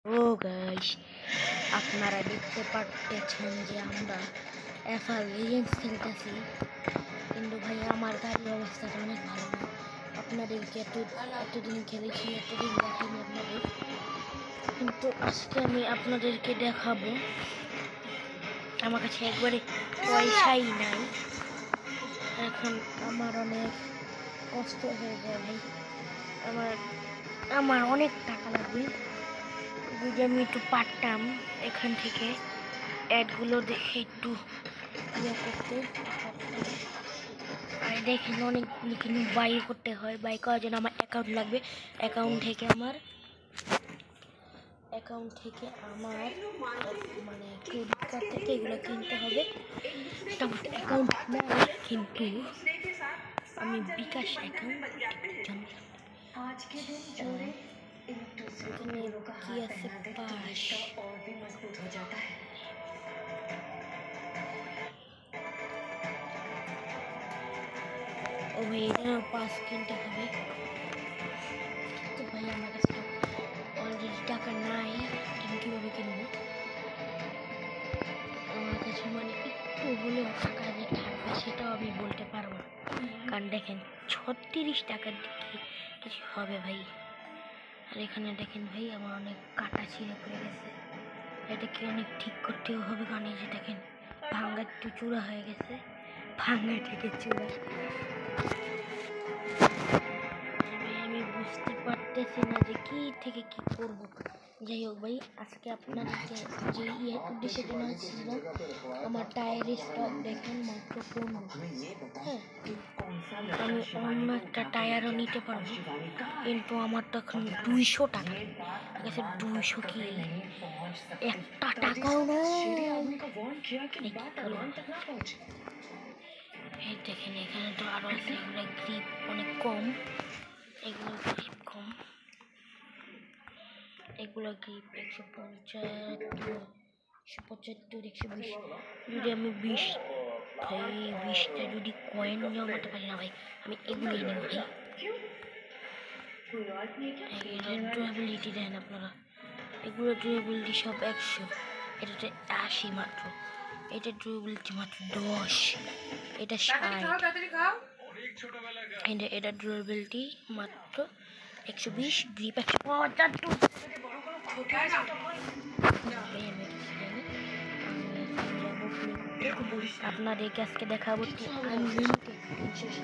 ও guys, আপনারা দেখতে পাচ্ছেন যে আমরা এফআর লিজেন্ডস খেলতেছি, কিন্তু ভাই আমার গাড়ির অবস্থাটা অনেক ভালো না। আপনাদেরকে এতদিন খেলেছি, এতদিন দেখিনি আপনাদের, কিন্তু আজকে আমি আপনাদেরকে দেখাবো। আমার কাছে একবারে পয়সাই নাই, এখন আমার অনেক কষ্ট হয়ে যায় ভাই। আমার অনেক টাকা লাগবে, যদি আমি একটু পারতাম এখান থেকে অ্যাডগুলো দেখে একটু ইয়ে করতে পারতাম। আর দেখেন অনেকগুলো কিন্তু বাই করতে হয়, বাই করার জন্য আমার অ্যাকাউন্ট লাগবে। অ্যাকাউন্ট থেকে আমার মানে ক্রেডিট কার্ড থেকে এগুলো কিনতে হবে। আমার অ্যাকাউন্ট নেই, কিন্তু আমি বিকাশ অ্যাকাউন্ট কি আছে পাস। ও ভাই, এটা পাস কিনতে হবে। তো ভাই আমার কাছে অলরেডি টাকা নাই, আমি কীভাবে কিনবো? আমার কাছে মানে একটু হলেও টাকা যে থাকবে সেটাও আমি বলতে পারবো না, কারণ দেখেন 36 টাকার দিকে কিছু হবে ভাই। আর এখানে দেখেন ভাই, আমার অনেক কাটা ছিঁড়ে পড়ে গেছে, এটাকে অনেক ঠিক করতেও হবে, কারণ এই যে দেখেন ভাঙ্গা একটু চূড়া হয়ে গেছে, ভাঙ্গা থেকে চূড়া। আমি বুঝতে পারতেছি না যে কি থেকে কি করব। যাই হোক ভাই, আজকে আপনাদেরকে যে উদ্দেশ্যের জন্য ছিল, আমার টায়ারের স্টক দেখেন মাত্র 15। হ্যাঁ, আমি অন্য একটা টায়ারও নিতে পারবো, কিন্তু আমার তো এখন 200 টাকা। ঠিক আছে, 200 কি একটা টাকাও না। এই দেখেন এখানে তো আরো আছে, এগুলো গ্রিপ অনেক কম, এগুলো গ্রিপ কম, এগুলো গ্রিপ 175, 120। যদি আমি 20টা যদি কয়েন জমাতে পারি না ভাই, আমি এগুলোই নেব ভাই। ডুরেবিলিটি দেন আপনারা, এগুলো ডুরেবিলিটি সব 100, এটাতে 80 মাত্র, এটা ডুরেবিলিটি মাত্র 10, এটা 60, এটা ডুরেবিলিটি মাত্র 120, গ্রিপ 175। আপনাদেরকে আজকে দেখাবো আনলিমিটেড 360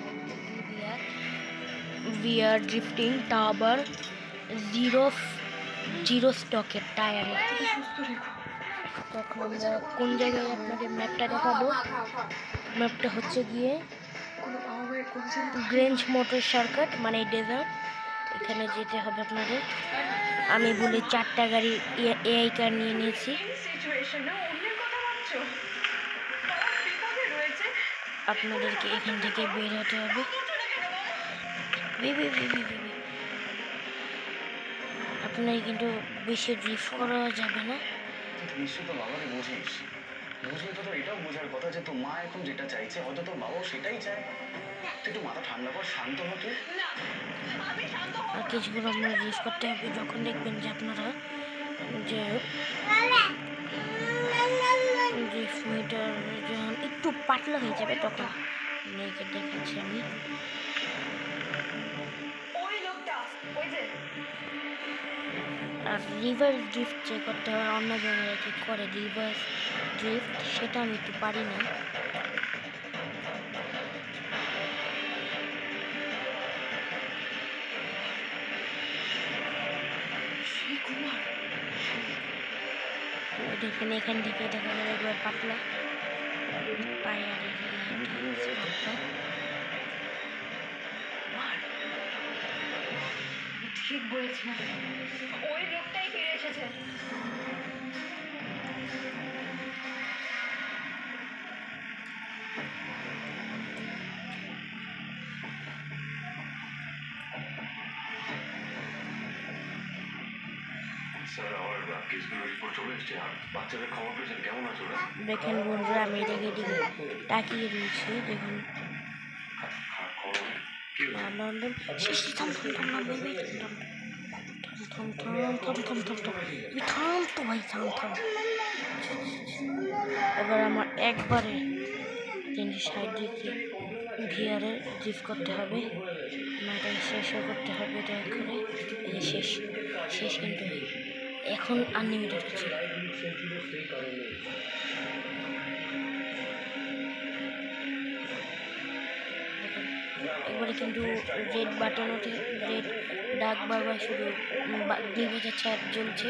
VR ড্রিফটিং, তা আবার জিরো স্টকের টায়ারে। তখন আমরা কোন জায়গায় আপনাদের ম্যাপটা দেখাবো। ম্যাপটা হচ্ছে গিয়ে গ্রেঞ্জ মোটর শর্টকাট, মানে ডেজার্ট। এখানে যেতে হবে আপনাদের। আমি বলি 4টা গাড়ি এআই কার নিয়ে নিয়েছি। আপনাদেরকে এখান থেকে বের হতে হবে। আপনার কিন্তু বেশি ড্রিফট করা যাবে না। নিশ্চয়ই তো বাবাকে বুঝিস, বুঝলে তো এটাও বোঝার কথা যে তোর মা এখন যেটা চাইছে হয়তো তোর বাবাও সেটাই চায়। তুই একটু মাথা ঠান্ডা কর, শান্ত হ তুই। আর কিছুক্ষণ আপনার ইউজ করতে হবে, যখন দেখবেন যে আপনারা যে মিটার যখন একটু পাতলা হয়ে যাবে, তখন আপনাকে দেখাচ্ছি আমি। আর রিভার্স ড্রিফট যে করতে হয়, অন্য জায়গায় কি করে রিভার্স ড্রিফট, সেটা আমি একটু পারি না। দেখেন এখান থেকে দেখা যাবে একবার পাতলা টায়ারের ঠিক বলেছিলাম, ওই লোকটাই ফিরে এসেছে। দেখেন বন্ধুরা, আমি এটাকে দিকে তাকিয়ে রয়েছি, দেখুন লন্ডন থাম থাম থাম থাম থাম থাম থাম তো ভাই থাম থাম। এবার আমার একবারে 360 ডিগ্রি ভিআরে ড্রিফট করতে হবে। আমার এটা শেষ করতে হবে এটা করে। এই যে শেষ শেষ কিন্তু এখন আনলিমিটেড হচ্ছে। একবারে কিন্তু রেড বাটন ওঠে, রেড ডাক বারবার শুধু 2004 জ্বলছে।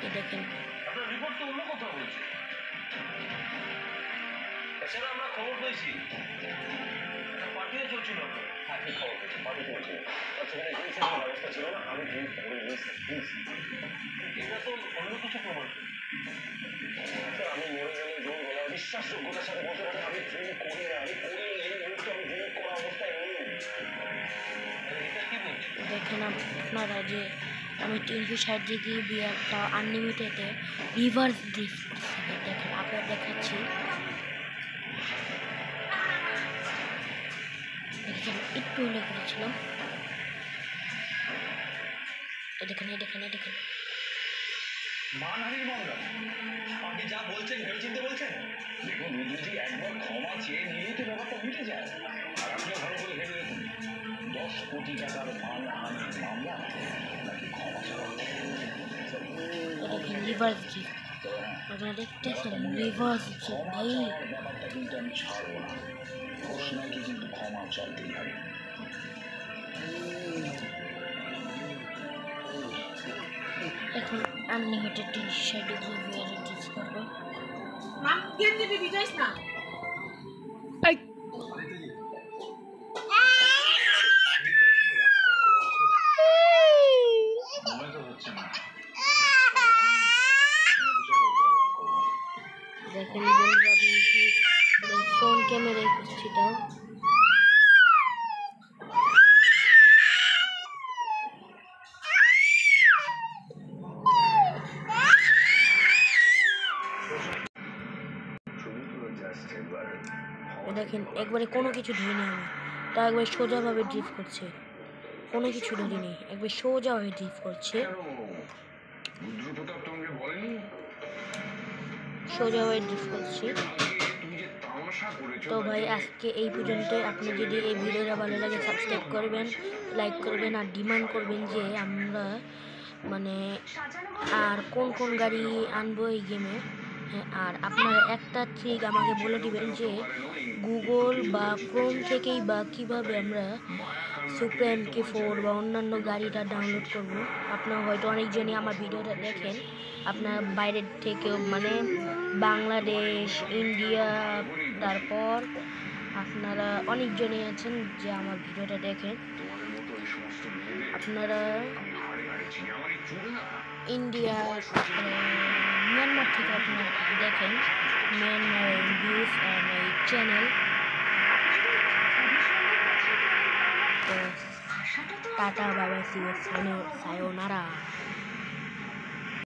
এই দেখেন আপনার রিপোর্ট তো অন্য কথা বলছে। এছাড়া আমরা খবর পেয়েছি একটা পার্টিও চলছিল। হ্যাঁ, কি খবর পেয়েছি? পার্টি চলছিল। সেখানে ড্রিঙ্কসের কোনো ব্যবস্থা ছিল না। আমি ড্রিঙ্কস করিনি। এটা তো অন্য কিছু প্রমাণ। স্যার, আমি মরে গেলে জোর গলা বিশ্বাসযোগ্যতার সাথে বলতে পারি আমি ড্রিঙ্ক করি না। আমি করিনি। এই মুহূর্তে আমি ড্রিঙ্ক করা অবস্থায় নেই। এটা কি বলছি? দেখেন আপনারা যে আমি 360 ডিগ্রি বিয়ারটা আনলিমিটেডে রিভার্স ড্রিফট করছি। দেখেন আপনার দেখাচ্ছি। দেখেন একটু হলে করেছিলাম। দেখেন দেখেন মানহানির মামলা। আপনি যা বলছেন ভেবেচিন্তে বলছেন? দেখুন, রুদ্রজি একবার ক্ষমা চেয়ে নিলেই তো ব্যাপারটা মিটে যায়। আর আপনিও ভালো করে ভেবে দেখুন, 10 কোটি টাকার মানহানির মামলা নাকি ক্ষমা চাওয়া। দেখেন রিভার্স ড্রিফট আপনারা দেখতেছেন রিভার্স ড্রিফট ভাই। ব্যাপারটা কিন্তু আমি ছাড়বো না। ঘোষণাকে কিন্তু ক্ষমা চাইতেই হবে। এখন আনলিমিটেড 360 ডিগ্রি বিয়ারে ড্রিফট করবো। নাম গেম দিবি বিজয়স না। মনে তো হচ্ছে না। দেখেন বন্ধুরা ফোন ক্যামেরায় করছি তাও। দেখেন একবারে কোনো কিছু ধরিনি আমি, তা একবার সোজাভাবে ড্রিফট করছে, কোনো কিছু ধরিনি, একবার সোজাভাবে ড্রিফট করছে, সোজাভাবে ড্রিফট করছে। তো ভাই আজকে এই পর্যন্তই। আপনি যদি এই ভিডিওটা ভালো লাগে সাবস্ক্রাইব করবেন, লাইক করবেন, আর ডিমান্ড করবেন যে আমরা মানে আর কোন কোন গাড়ি আনবো এই গেমে। হ্যাঁ, আর আপনারা একটা ট্রিক আমাকে বলে দিবেন যে গুগল বা ক্রোম থেকেই বা কীভাবে আমরা সুপ্রা MK4 বা অন্যান্য গাড়িটা ডাউনলোড করব। আপনারা হয়তো অনেকজনই আমার ভিডিওটা দেখেন, আপনারা বাইরের থেকেও মানে বাংলাদেশ, ইন্ডিয়া, তারপর আপনারা অনেকজনই আছেন যে আমার ভিডিওটা দেখেন। আপনারা ইন্ডিয়া, মিয়ানমার থেকে আপনারা দেখেন, মিয়ানমার ভিউজ এই চ্যানেল। তো tata, bye bye, see you, সায়োনারা।